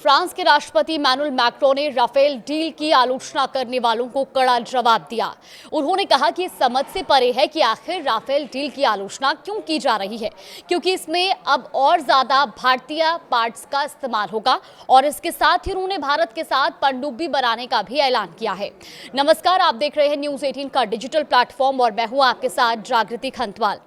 France के राष्ट्रपति Emmanuel Macron ने राफेल डील की आलोचना करने वालों को कड़ा जवाब दिया। उन्होंने कहा कि समझ से परे है कि आखिर राफेल डील की आलोचना क्यों की जा रही है, क्योंकि इसमें अब और ज्यादा भारतीय पार्ट्स का इस्तेमाल होगा और इसके साथ ही उन्होंने भारत के साथ पनडुब्बी बनाने का भी ऐलान किया है। नमस्कार, आप देख रहे हैं न्यूज़ 18 का डिजिटल प्लेटफॉर्म और मैं हूं आपके साथ जागृति खंतवाल।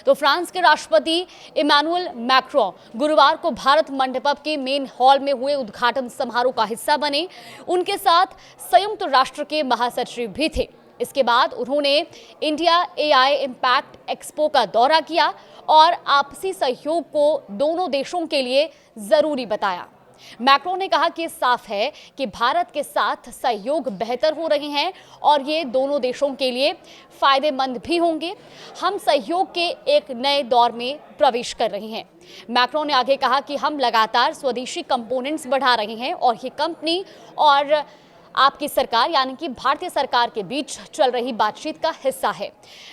तो फ्रांस के राष्ट्रपति इमैनुअल मैक्रों गुरुवार को भारत मंडपम के मेन हॉल में हुए उद्घाटन समारोह का हिस्सा बने। उनके साथ संयुक्त राष्ट्र के महासचिव भी थे। इसके बाद उन्होंने इंडिया एआई इम्पैक्ट एक्सपो का दौरा किया और आपसी सहयोग को दोनों देशों के लिए जरूरी बताया। मैक्रों ने कहा कि साफ है कि भारत के साथ सहयोग बेहतर हो रहे हैं और ये दोनों देशों के लिए फायदेमंद भी होंगे। हम सहयोग के एक नए दौर में प्रवेश कर रहे हैं। मैक्रों ने आगे कहा कि हम लगातार स्वदेशी कंपोनेंट्स बढ़ा रहे हैं और ये कंपनी और आपकी सरकार यानी कि भारतीय सरकार के बीच चल रही बातचीत का हिस्सा है।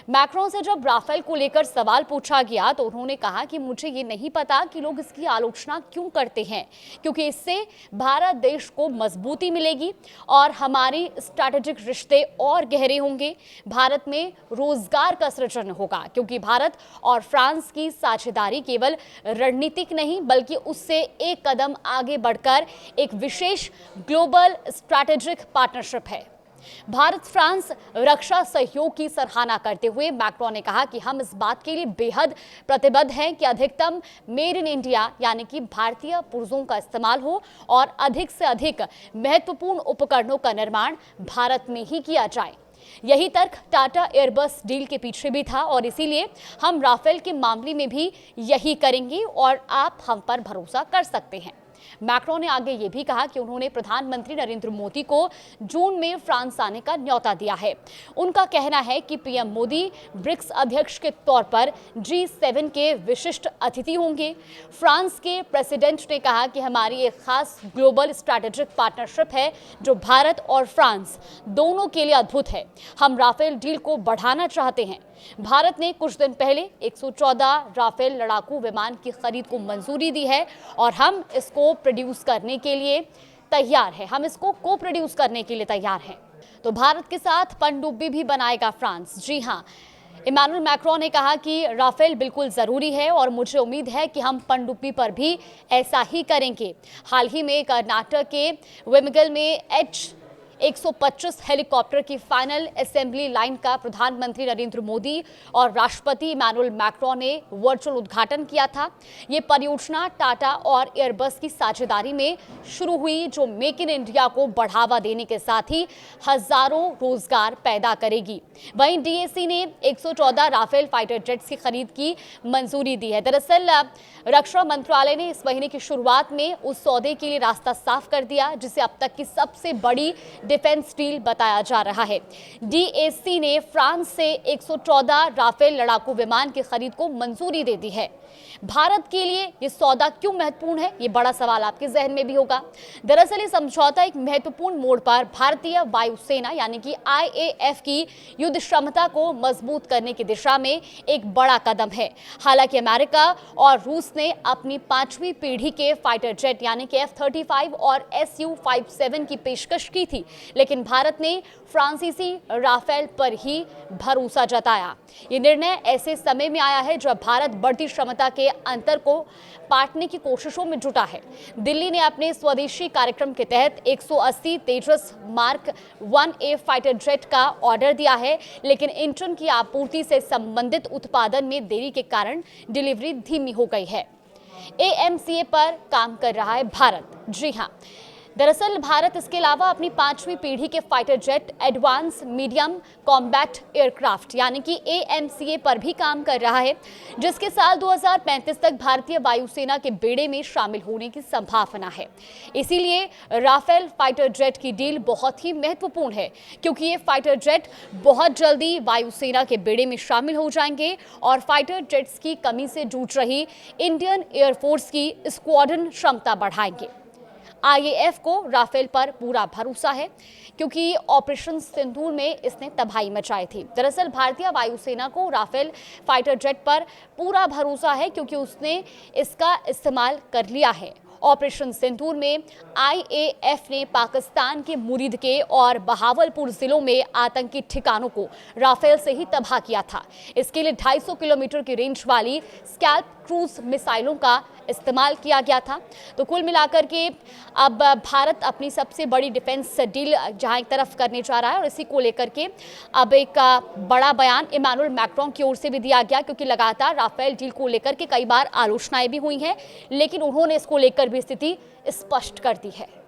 मैक्रों से जब राफेल को लेकर सवाल पूछा गया तो उन्होंने कहा कि मुझे ये नहीं पता कि लोग इसकी आलोचना क्यों करते हैं, क्योंकि इससे भारत देश को मजबूती मिलेगी और हमारी स्ट्रैटेजिक रिश्ते और गहरे होंगे। भारत में रोजगार का सृजन होगा, क्योंकि भारत और फ्रांस की साझेदारी केवल रणनीतिक नहीं बल्कि उससे एक कदम आगे बढ़कर एक विशेष ग्लोबल स्ट्रैटेजिक पार्टनरशिप है। भारत फ्रांस रक्षा सहयोग की सराहना करते हुए मैक्रों ने कहा कि हम इस बात के लिए बेहद प्रतिबद्ध हैं कि अधिकतम मेड इन इंडिया यानी कि भारतीय पुर्जों का इस्तेमाल हो और अधिक से अधिक महत्वपूर्ण उपकरणों का निर्माण भारत में ही किया जाए। यही तर्क टाटा एयरबस डील के पीछे भी था और इसीलिए हम राफेल के मामले में भी यही करेंगे और आप हम पर भरोसा कर सकते हैं। मैक्रों ने आगे ये भी कहा कि उन्होंने प्रधानमंत्री नरेंद्र मोदी को जून में फ्रांस आने का न्योता दिया है। उनका कहना है कि पीएम मोदी ब्रिक्स अध्यक्ष के तौर पर G7 के विशिष्ट अतिथि होंगे। फ्रांस के प्रेसिडेंट ने कहा कि हमारी एक खास ग्लोबल स्ट्रैटेजिक पार्टनरशिप है जो भारत और फ्रांस दोनों के लिए अद्भुत है। हम राफेल डील को बढ़ाना चाहते हैं। भारत ने कुछ दिन पहले 114 राफेल लड़ाकू विमान की खरीद को मंजूरी दी है और हम इसको प्रोड्यूस करने के लिए तैयार हैं। हम इसको को प्रोड्यूस करने के लिए तैयार हैं। तो भारत के साथ पनडुब्बी भी बनाएगा फ्रांस। जी हाँ, इमैनुअल मैक्रों ने कहा कि राफेल बिल्कुल ज़रूरी है और मुझे उम्मीद है कि हम पनडुब्बी पर भी ऐसा ही करेंगे। हाल ही में कर्नाटक के वेमगल में H-125 हेलीकॉप्टर की फाइनल असेंबली लाइन का प्रधानमंत्री नरेंद्र मोदी और राष्ट्रपति इमैनुअल मैक्रों ने वर्चुअल उद्घाटन किया था। ये परियोजना टाटा और एयरबस की साझेदारी में शुरू हुई, जो मेक इन इंडिया को बढ़ावा देने के साथ ही हजारों रोजगार पैदा करेगी। वहीं DAC ने 114 राफेल फाइटर जेट्स की खरीद की मंजूरी दी है। दरअसल रक्षा मंत्रालय ने इस महीने की शुरुआत में उस सौदे के लिए रास्ता साफ कर दिया, जिसे अब तक की सबसे बड़ी डिफेंस डील बताया जा रहा है। DAC ने फ्रांस से 114 राफेल लड़ाकू विमान की खरीद को मंजूरी दे दी है। भारत के लिए ये सौदा क्यों महत्वपूर्ण है, ये बड़ा सवाल आपके जहन में भी होगा। दरअसल ये समझौता एक महत्वपूर्ण मोड़ पर भारतीय वायुसेना यानी कि IAF की युद्ध क्षमता को मजबूत करने की दिशा में एक बड़ा कदम है। हालांकि अमेरिका और रूस ने अपनी 5वीं पीढ़ी के फाइटर जेट यानी कि F-35 और Su-57 की पेशकश की थी, लेकिन भारत ने फ्रांसीसी राफेल पर ही भरोसा जताया। ये निर्णय ऐसे समय में आया है जब भारत बढ़ती क्षमता के अंतर को पाटने की कोशिशों में जुटा है। दिल्ली ने अपने स्वदेशी कार्यक्रम के तहत 180 तेजस मार्क 1A फाइटर जेट का ऑर्डर दिया है, लेकिन इंजन की आपूर्ति से संबंधित उत्पादन में देरी के कारण डिलीवरी धीमी हो गई है। AMCA पर काम कर रहा है भारत। जी हाँ, दरअसल भारत इसके अलावा अपनी 5वीं पीढ़ी के fighter jet advance medium combat aircraft यानी कि AMCA पर भी काम कर रहा है, जिसके साल 2035 तक भारतीय वायुसेना के बेड़े में शामिल होने की संभावना है। इसीलिए राफेल फाइटर जेट की डील बहुत ही महत्वपूर्ण है, क्योंकि ये फाइटर जेट बहुत जल्दी वायुसेना के बेड़े में शामिल हो जाएंगे और फाइटर जेट्स की कमी से जूझ रही इंडियन एयरफोर्स की स्क्वाड्रन क्षमता बढ़ाएंगे। IAF को राफेल पर पूरा भरोसा है, क्योंकि ऑपरेशन सिंदूर में इसने तबाही मचाई थी। दरअसल भारतीय वायुसेना को राफेल फाइटर जेट पर पूरा भरोसा है, क्योंकि उसने इसका इस्तेमाल कर लिया है ऑपरेशन सिंदूर में आईएएफ ने पाकिस्तान के मुरीद के और बहावलपुर जिलों में आतंकी ठिकानों को राफेल से ही तबाह किया था। इसके लिए 250 किलोमीटर की रेंज वाली स्कैल्प क्रूज मिसाइलों का इस्तेमाल किया गया था। तो कुल मिलाकर के अब भारत अपनी सबसे बड़ी डिफेंस डील जहां एक तरफ करने जा रहा है और इसी को लेकर के अब एक बड़ा बयान इमैनुअल मैक्रोन की ओर से भी दिया गया, क्योंकि लगातार राफेल डील को लेकर के कई बार आलोचनाएं भी हुई हैं, लेकिन उन्होंने इसको लेकर भी स्थिति स्पष्ट कर दी है।